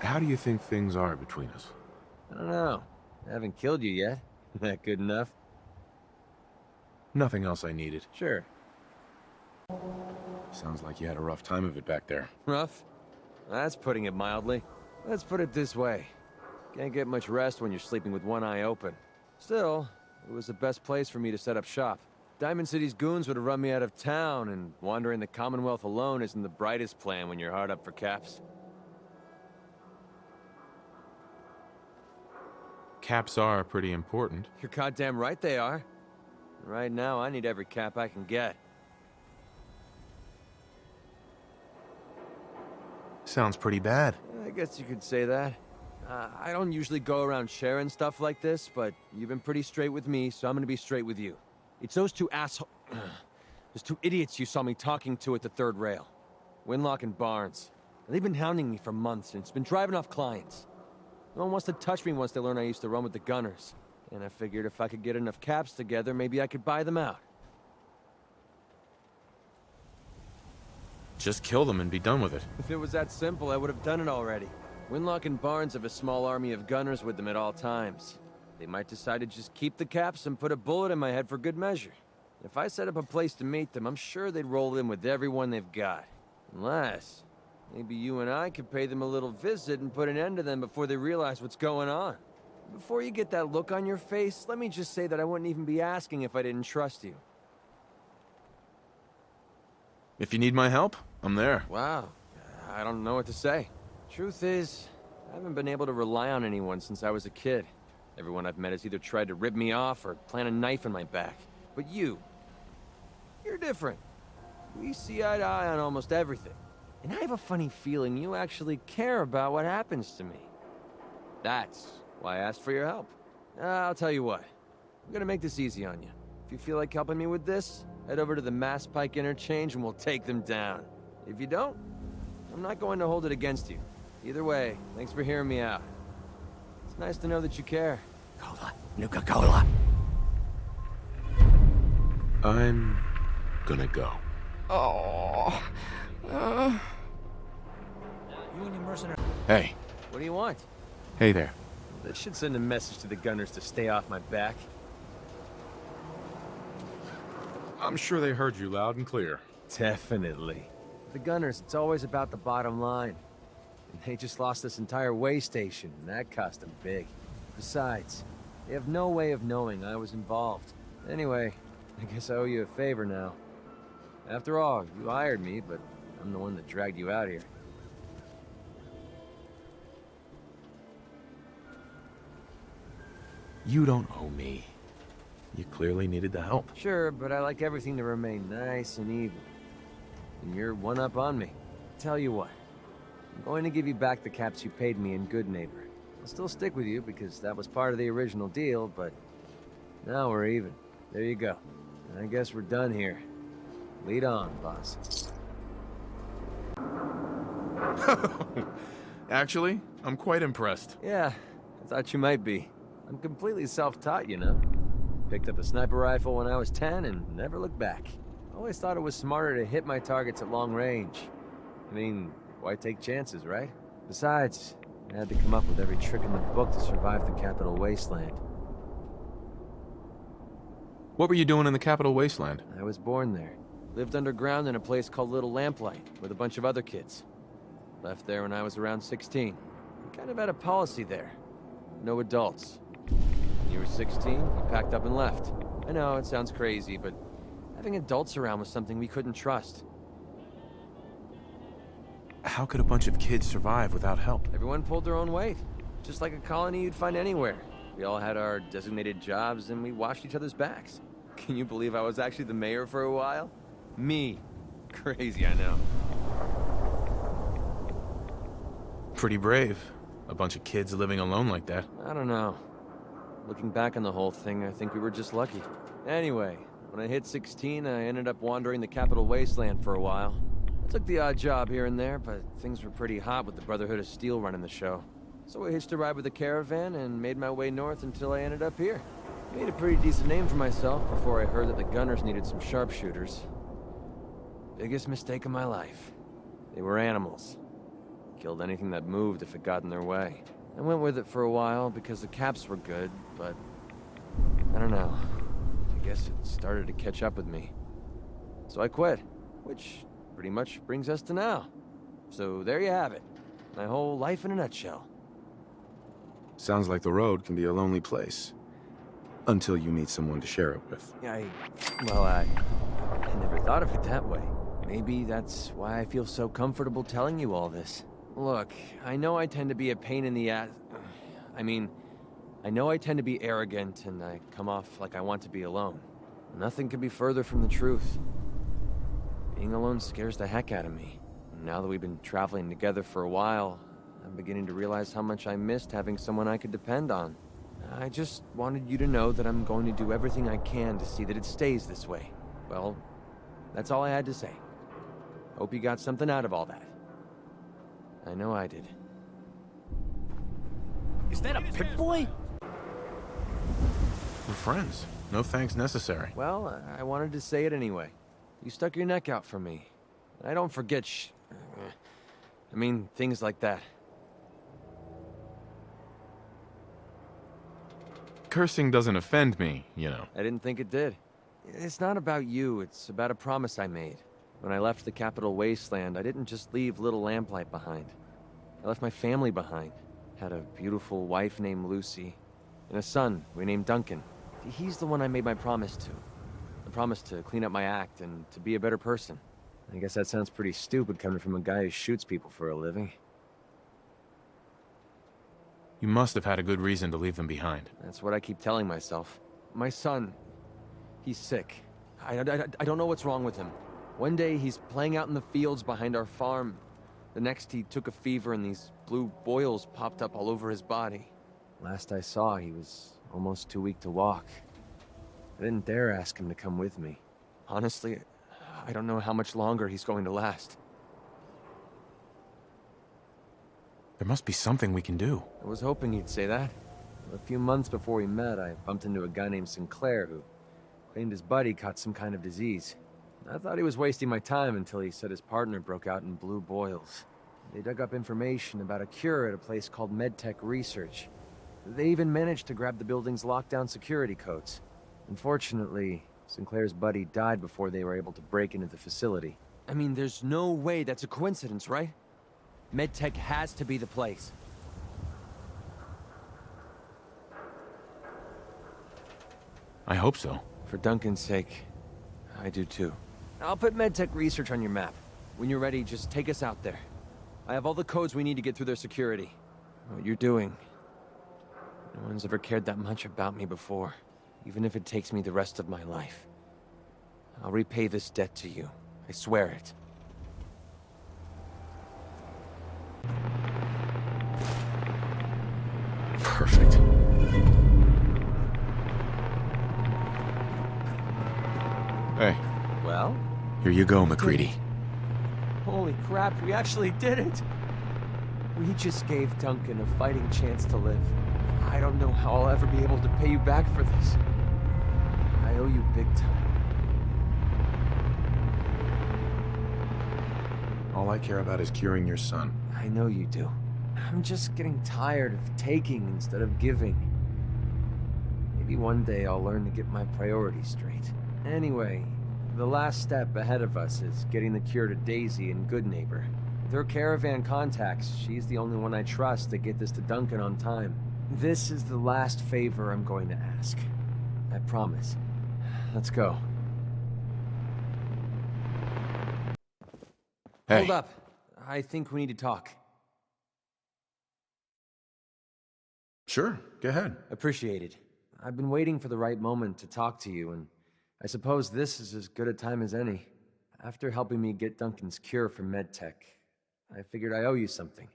How do you think things are between us? I don't know. I haven't killed you yet. That good enough? Nothing else I needed. Sure. Sounds like you had a rough time of it back there. Rough? That's putting it mildly. Let's put it this way. Can't get much rest when you're sleeping with one eye open. Still, it was the best place for me to set up shop. Diamond City's goons would have run me out of town, and wandering the Commonwealth alone isn't the brightest plan when you're hard up for caps. Caps are pretty important. You're goddamn right they are. Right now, I need every cap I can get. Sounds pretty bad. I guess you could say that. I don't usually go around sharing stuff like this, but you've been pretty straight with me, so I'm gonna be straight with you. It's those two those two idiots you saw me talking to at the third rail. Winlock and Barnes. They've been hounding me for months, and it's been driving off clients. No one wants to touch me once they learn I used to run with the Gunners. And I figured if I could get enough caps together, maybe I could buy them out. Just kill them and be done with it. If it was that simple, I would have done it already. Winlock and Barnes have a small army of gunners with them at all times. They might decide to just keep the caps and put a bullet in my head for good measure. If I set up a place to meet them, I'm sure they'd roll in with everyone they've got. Unless, maybe you and I could pay them a little visit and put an end to them before they realize what's going on. Before you get that look on your face, let me just say that I wouldn't even be asking if I didn't trust you. If you need my help, I'm there. Wow, I don't know what to say. Truth is, I haven't been able to rely on anyone since I was a kid. Everyone I've met has either tried to rip me off or plant a knife in my back. But you're different. We see eye to eye on almost everything. And I have a funny feeling you actually care about what happens to me. That's why I asked for your help. I'll tell you what. I'm gonna make this easy on you. If you feel like helping me with this, head over to the Mass Pike interchange and we'll take them down. If you don't, I'm not going to hold it against you. Either way, thanks for hearing me out. It's nice to know that you care. Cola. Nuka-Cola. I'm gonna go. Oh. You and your mercenary. Hey. What do you want? Hey there. That should send a message to the Gunners to stay off my back. I'm sure they heard you loud and clear. Definitely. The Gunners, it's always about the bottom line. And they just lost this entire way station, and that cost them big. Besides, they have no way of knowing I was involved. Anyway, I guess I owe you a favor now. After all, you hired me, but I'm the one that dragged you out here. You don't owe me. You clearly needed the help. Sure, but I like everything to remain nice and even. And you're one up on me. Tell you what, I'm going to give you back the caps you paid me in Good Neighbor. I'll still stick with you because that was part of the original deal, but now we're even. There you go. I guess we're done here. Lead on, boss. Actually, I'm quite impressed. Yeah, I thought you might be. I'm completely self-taught, you know. Picked up a sniper rifle when I was 10 and never looked back. Always thought it was smarter to hit my targets at long range. I mean, why take chances, right? Besides, I had to come up with every trick in the book to survive the Capital Wasteland. What were you doing in the Capital Wasteland? I was born there. Lived underground in a place called Little Lamplight with a bunch of other kids. Left there when I was around 16. We kind of had a policy there. No adults. When you were 16, you packed up and left. I know, it sounds crazy, but having adults around was something we couldn't trust. How could a bunch of kids survive without help? Everyone pulled their own weight. Just like a colony you'd find anywhere. We all had our designated jobs and we watched each other's backs. Can you believe I was actually the mayor for a while? Me. Crazy, I know. Pretty brave. A bunch of kids living alone like that. I don't know. Looking back on the whole thing, I think we were just lucky. Anyway, when I hit 16, I ended up wandering the Capital Wasteland for a while. I took the odd job here and there, but things were pretty hot with the Brotherhood of Steel running the show. So I hitched a ride with a caravan and made my way north until I ended up here. Made a pretty decent name for myself before I heard that the Gunners needed some sharpshooters. Biggest mistake of my life. They were animals. Killed anything that moved if it got in their way. I went with it for a while because the caps were good, but I don't know. I guess it started to catch up with me. So I quit, which pretty much brings us to now. So there you have it. My whole life in a nutshell. Sounds like the road can be a lonely place. Until you meet someone to share it with. I never thought of it that way. Maybe that's why I feel so comfortable telling you all this. Look, I know I tend to be a pain in the ass. I know I tend to be arrogant and I come off like I want to be alone. Nothing could be further from the truth. Being alone scares the heck out of me. Now that we've been traveling together for a while, I'm beginning to realize how much I missed having someone I could depend on. I just wanted you to know that I'm going to do everything I can to see that it stays this way. Well, that's all I had to say. Hope you got something out of all that. I know I did. Is that a Pip-Boy? We're friends. No thanks necessary. Well, I wanted to say it anyway. You stuck your neck out for me. I don't forget things like that. Cursing doesn't offend me, you know. I didn't think it did. It's not about you, it's about a promise I made. When I left the Capital Wasteland, I didn't just leave Little Lamplight behind. I left my family behind. Had a beautiful wife named Lucy, and a son we named Duncan. He's the one I made my promise to. The promise to clean up my act and to be a better person. I guess that sounds pretty stupid coming from a guy who shoots people for a living. You must have had a good reason to leave them behind. That's what I keep telling myself. My son, he's sick. I don't know what's wrong with him. One day he's playing out in the fields behind our farm. The next he took a fever and these blue boils popped up all over his body. Last I saw, he was almost too weak to walk. I didn't dare ask him to come with me. Honestly, I don't know how much longer he's going to last. There must be something we can do. I was hoping he'd say that. A few months before we met, I bumped into a guy named Sinclair who claimed his buddy caught some kind of disease. I thought he was wasting my time until he said his partner broke out in blue boils. They dug up information about a cure at a place called MedTech Research. They even managed to grab the building's lockdown security codes. Unfortunately, Sinclair's buddy died before they were able to break into the facility. I mean, there's no way that's a coincidence, right? MedTech has to be the place. I hope so. For Duncan's sake, I do too. I'll put MedTech Research on your map. When you're ready, just take us out there. I have all the codes we need to get through their security. What you're doing, no one's ever cared that much about me before, even if it takes me the rest of my life. I'll repay this debt to you. I swear it. Perfect. Hey. Well? Here you go, MacCready. Holy crap, we actually did it! We just gave Duncan a fighting chance to live. I don't know how I'll ever be able to pay you back for this. I owe you big time. All I care about is curing your son. I know you do. I'm just getting tired of taking instead of giving. Maybe one day I'll learn to get my priorities straight. Anyway, the last step ahead of us is getting the cure to Daisy and Goodneighbor. With her caravan contacts, she's the only one I trust to get this to Duncan on time. This is the last favor I'm going to ask. I promise. Let's go. Hey. Hold up. I think we need to talk. Sure, go ahead. Appreciated. I've been waiting for the right moment to talk to you, and I suppose this is as good a time as any. After helping me get Duncan's cure for MedTech, I figured I owe you something.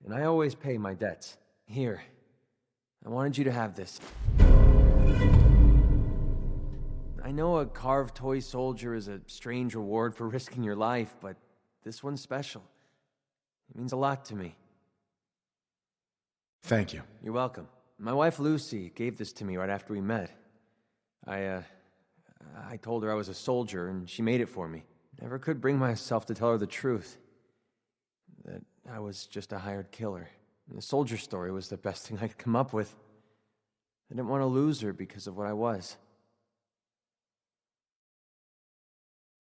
And I always pay my debts. Here. I wanted you to have this. I know a carved toy soldier is a strange reward for risking your life, but this one's special. It means a lot to me. Thank you. You're welcome. My wife Lucy gave this to me right after we met. I told her I was a soldier, and she made it for me. Never could bring myself to tell her the truth. That I was just a hired killer. And the soldier story was the best thing I could come up with. I didn't want to lose her because of what I was.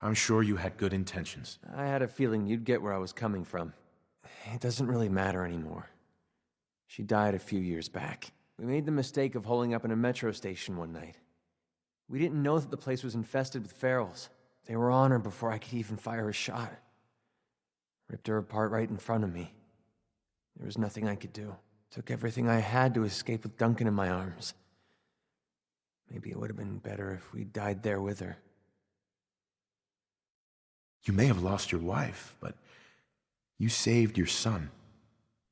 I'm sure you had good intentions. I had a feeling you'd get where I was coming from. It doesn't really matter anymore. She died a few years back. We made the mistake of holing up in a metro station one night. We didn't know that the place was infested with ferals. They were on her before I could even fire a shot. Ripped her apart right in front of me. There was nothing I could do. Took everything I had to escape with Duncan in my arms. Maybe it would have been better if we died there with her. You may have lost your wife, but you saved your son.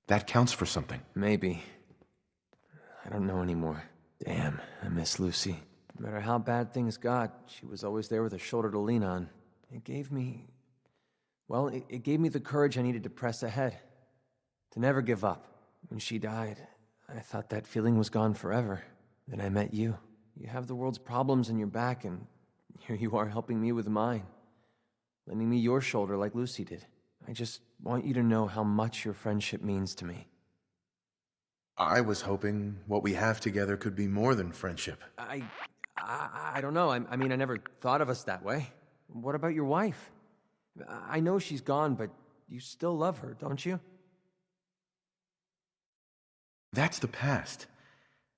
That counts for something. Maybe. I don't know anymore. Damn, I miss Lucy. No matter how bad things got, she was always there with a shoulder to lean on. It gave me... Well, it gave me the courage I needed to press ahead. To never give up. When she died, I thought that feeling was gone forever. Then I met you. You have the world's problems in your back, and here you are helping me with mine. Lending me your shoulder like Lucy did. I just want you to know how much your friendship means to me. I was hoping what we have together could be more than friendship. I don't know. I mean, I never thought of us that way. What about your wife? I know she's gone, but you still love her, don't you? That's the past.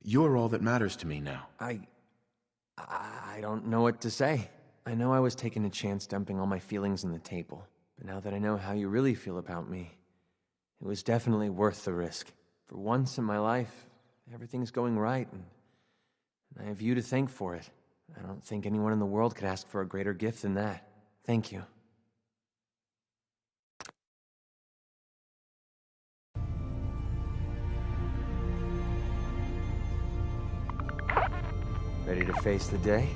You're all that matters to me now. I don't know what to say. I know I was taking a chance dumping all my feelings on the table, but now that I know how you really feel about me, it was definitely worth the risk. For once in my life, everything's going right, and I have you to thank for it. I don't think anyone in the world could ask for a greater gift than that. Thank you. Ready to face the day?